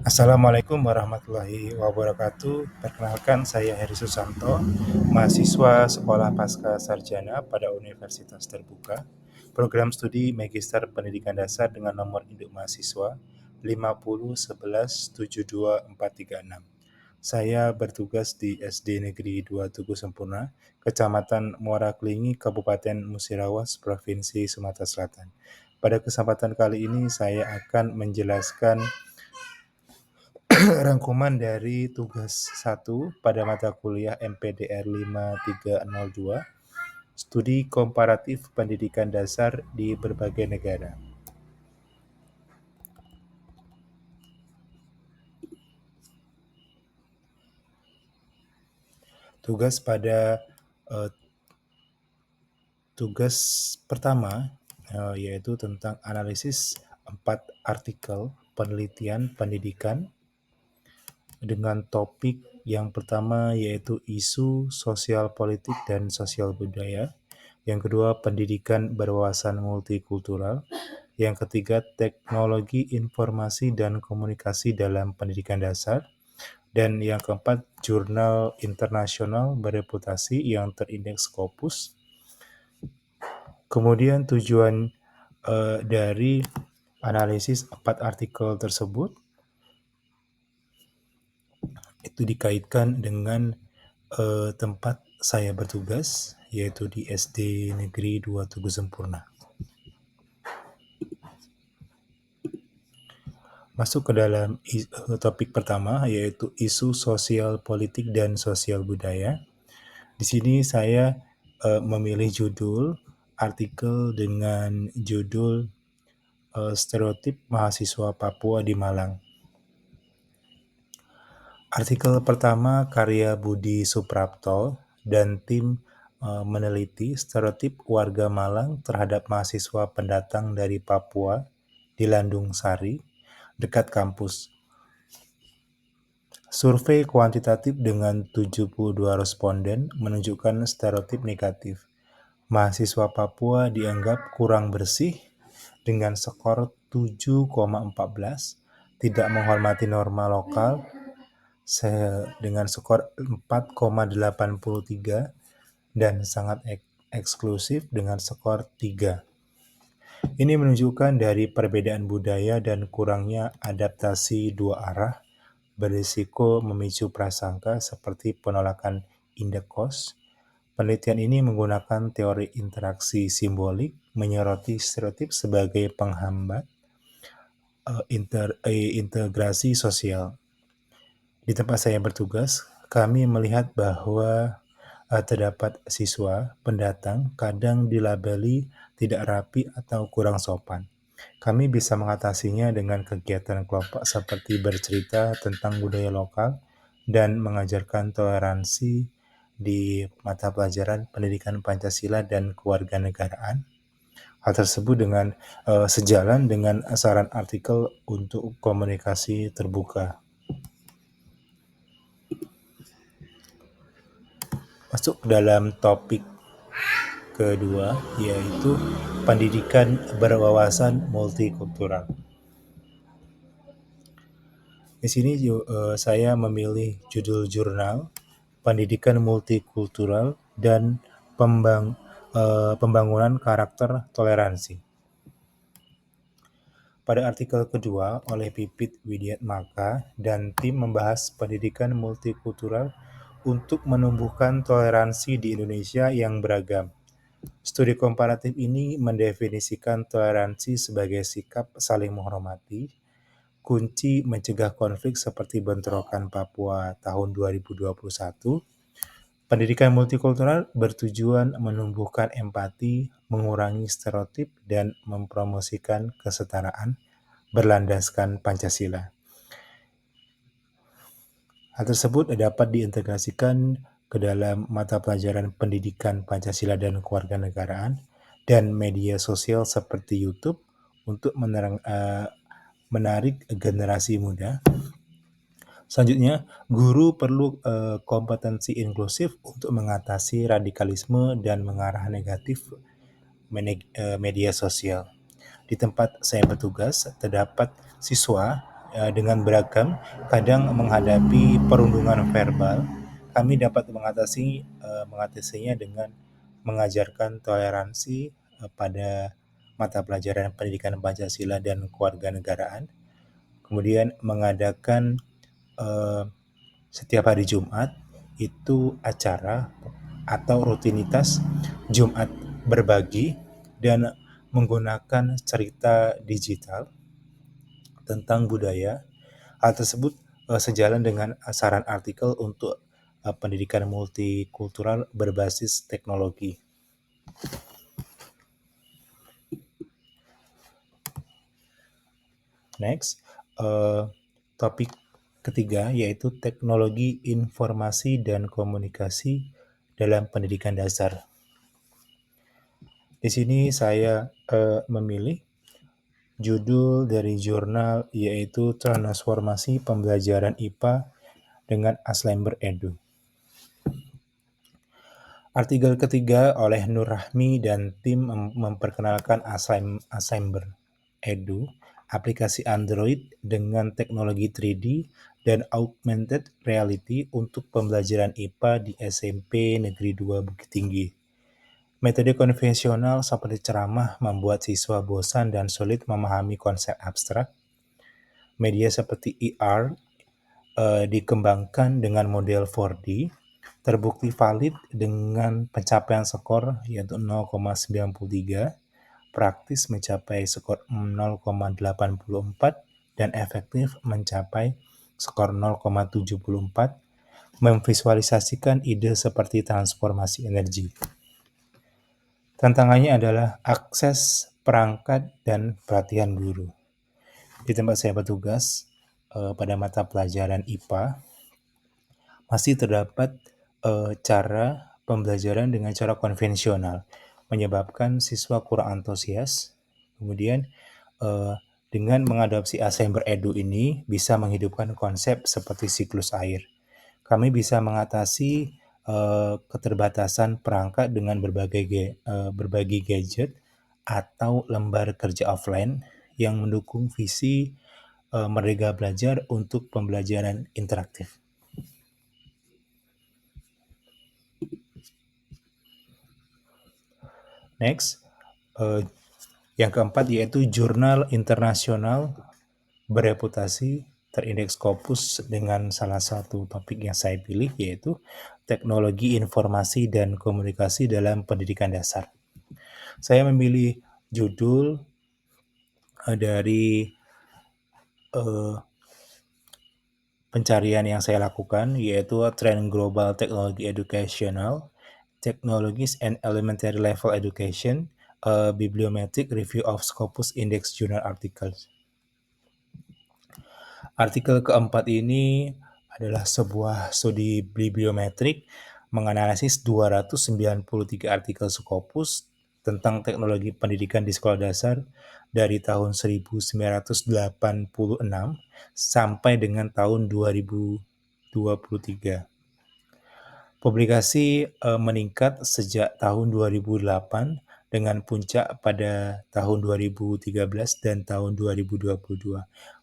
Assalamualaikum warahmatullahi wabarakatuh. Perkenalkan, saya Heri Susanto, mahasiswa Sekolah Pasca Sarjana pada Universitas Terbuka, program studi Magister Pendidikan Dasar dengan nomor induk mahasiswa 501172436. Saya bertugas di SD Negeri 2 Tugu Sempurna, Kecamatan Muara Kelingi, Kabupaten Musirawas, Provinsi Sumatera Selatan. Pada kesempatan kali ini saya akan menjelaskan rangkuman dari tugas 1 pada mata kuliah MPDR 5302, Studi Komparatif Pendidikan Dasar di Berbagai Negara. Tugas pertama yaitu tentang analisis 4 artikel penelitian pendidikan dengan topik yang pertama yaitu isu sosial politik dan sosial budaya, yang kedua pendidikan berwawasan multikultural, yang ketiga teknologi informasi dan komunikasi dalam pendidikan dasar, dan yang keempat jurnal internasional bereputasi yang terindeks Scopus. Kemudian tujuan dari analisis 4 artikel tersebut itu dikaitkan dengan tempat saya bertugas, yaitu di SD Negeri 2 Tugu Sempurna. Masuk ke dalam topik pertama, yaitu isu sosial politik dan sosial budaya. Di sini saya memilih judul artikel dengan judul Stereotip Mahasiswa Papua di Malang. Artikel pertama karya Budi Suprapto dan tim meneliti stereotip warga Malang terhadap mahasiswa pendatang dari Papua di Landung Sari, dekat kampus. Survei kuantitatif dengan 72 responden menunjukkan stereotip negatif. Mahasiswa Papua dianggap kurang bersih dengan skor 7,14, tidak menghormati norma lokal dengan skor 4,83, dan sangat eksklusif dengan skor 3. Ini menunjukkan dari perbedaan budaya dan kurangnya adaptasi dua arah, berisiko memicu prasangka seperti penolakan indekos. Penelitian ini menggunakan teori interaksi simbolik, menyoroti stereotip sebagai penghambat integrasi sosial. Di tempat saya bertugas, kami melihat bahwa terdapat siswa pendatang kadang dilabeli tidak rapi atau kurang sopan. Kami bisa mengatasinya dengan kegiatan kelompok seperti bercerita tentang budaya lokal dan mengajarkan toleransi di mata pelajaran pendidikan Pancasila dan kewarganegaraan. Hal tersebut dengan sejalan dengan saran artikel untuk komunikasi terbuka. Masuk dalam topik kedua, yaitu pendidikan berwawasan multikultural. Di sini saya memilih judul jurnal Pendidikan Multikultural dan Pembangunan Karakter Toleransi. Pada artikel kedua oleh Pipit Widiatmaka dan tim membahas pendidikan multikultural untuk menumbuhkan toleransi di Indonesia yang beragam. Studi komparatif ini mendefinisikan toleransi sebagai sikap saling menghormati, kunci mencegah konflik seperti bentrokan Papua tahun 2021. Pendidikan multikultural bertujuan menumbuhkan empati, mengurangi stereotip, dan mempromosikan kesetaraan berlandaskan Pancasila. Hal tersebut dapat diintegrasikan ke dalam mata pelajaran pendidikan Pancasila dan kewarganegaraan dan media sosial seperti YouTube untuk menarik generasi muda. Selanjutnya, guru perlu kompetensi inklusif untuk mengatasi radikalisme dan mengarah negatif media sosial. Di tempat saya bertugas, terdapat siswa dengan beragam, kadang menghadapi perundungan verbal, kami dapat mengatasinya dengan mengajarkan toleransi pada mata pelajaran pendidikan Pancasila dan kewarganegaraan, kemudian mengadakan eh, setiap hari Jumat itu acara atau rutinitas Jumat berbagi dan menggunakan cerita digital tentang budaya. Hal tersebut sejalan dengan saran artikel untuk pendidikan multikultural berbasis teknologi. Next, topik ketiga yaitu teknologi informasi dan komunikasi dalam pendidikan dasar. Di sini saya memilih judul dari jurnal yaitu Transformasi Pembelajaran IPA dengan Aslember Edu. Artikel ketiga oleh Nur Rahmi dan tim memperkenalkan Aslember Edu, aplikasi Android dengan teknologi 3D dan augmented reality untuk pembelajaran IPA di SMP Negeri 2 Bukit Tinggi. Metode konvensional seperti ceramah membuat siswa bosan dan sulit memahami konsep abstrak. Media seperti ER dikembangkan dengan model 4D, terbukti valid dengan pencapaian skor yaitu 0,93, praktis mencapai skor 0,84, dan efektif mencapai skor 0,74, memvisualisasikan ide seperti transformasi energi. Tantangannya adalah akses perangkat dan pelatihan guru. Di tempat saya bertugas, pada mata pelajaran IPA, masih terdapat cara pembelajaran dengan cara konvensional, menyebabkan siswa kurang antusias. Kemudian dengan mengadopsi Assember Edu ini bisa menghidupkan konsep seperti siklus air. Kami bisa mengatasi keterbatasan perangkat dengan berbagi gadget atau lembar kerja offline yang mendukung visi Merdeka Belajar untuk pembelajaran interaktif. Next, yang keempat yaitu jurnal internasional bereputasi terindeks Scopus dengan salah satu topik yang saya pilih yaitu teknologi informasi dan komunikasi dalam pendidikan dasar. Saya memilih judul dari pencarian yang saya lakukan yaitu Trend Global Technology Educational, Technologies and Elementary Level Education, Bibliometric Review of Scopus Index Journal Articles. Artikel keempat ini adalah sebuah studi bibliometrik menganalisis 293 artikel Scopus tentang teknologi pendidikan di sekolah dasar dari tahun 1986 sampai dengan tahun 2023. Publikasi meningkat sejak tahun 2008 dengan puncak pada tahun 2013 dan tahun 2022,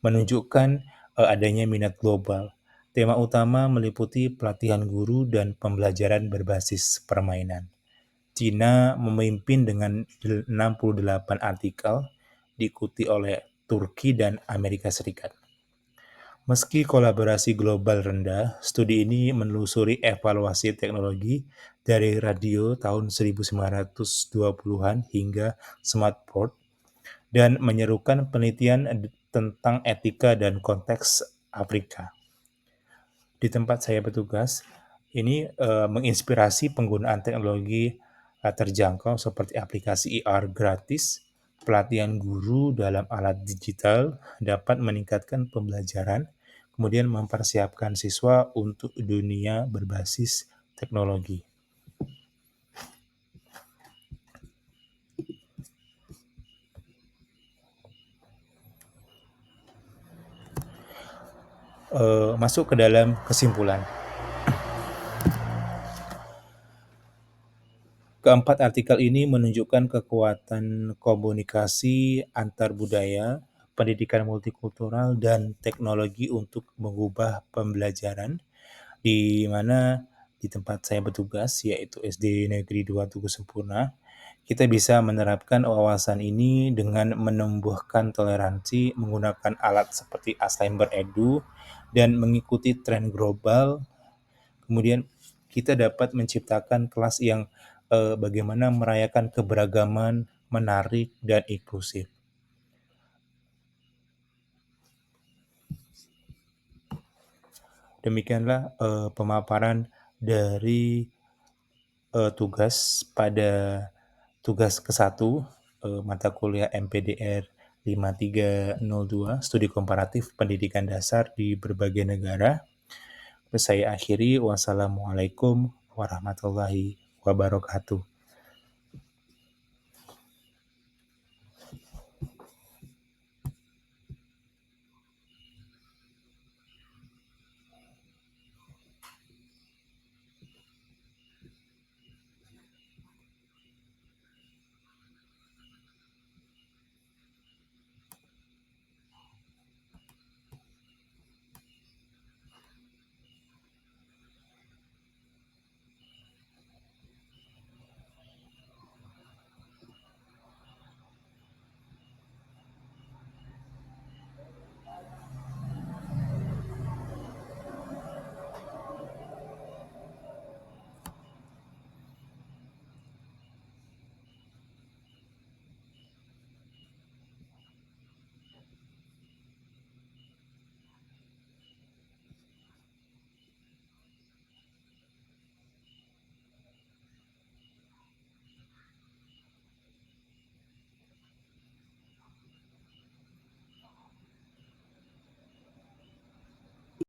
menunjukkan adanya minat global. Tema utama meliputi pelatihan guru dan pembelajaran berbasis permainan. China memimpin dengan 68 artikel, diikuti oleh Turki dan Amerika Serikat. Meski kolaborasi global rendah, studi ini menelusuri evaluasi teknologi dari radio tahun 1920-an hingga smartboard dan menyerukan penelitian tentang etika dan konteks Afrika. Di tempat saya bertugas, ini menginspirasi penggunaan teknologi terjangkau seperti aplikasi ER gratis, pelatihan guru dalam alat digital dapat meningkatkan pembelajaran, kemudian mempersiapkan siswa untuk dunia berbasis teknologi. Masuk ke dalam kesimpulan. Keempat artikel ini menunjukkan kekuatan komunikasi antar budaya, pendidikan multikultural dan teknologi untuk mengubah pembelajaran, di mana di tempat saya bertugas, yaitu SD Negeri 2 Tugu Sempurna, kita bisa menerapkan wawasan ini dengan menumbuhkan toleransi menggunakan alat seperti Assemble Edu dan mengikuti tren global. Kemudian kita dapat menciptakan kelas yang bagaimana merayakan keberagaman, menarik, dan inklusif. Demikianlah pemaparan dari tugas pada tugas ke-1 mata kuliah MPDR 5302 Studi Komparatif Pendidikan Dasar di Berbagai Negara. Saya akhiri, wassalamualaikum warahmatullahi wabarakatuh.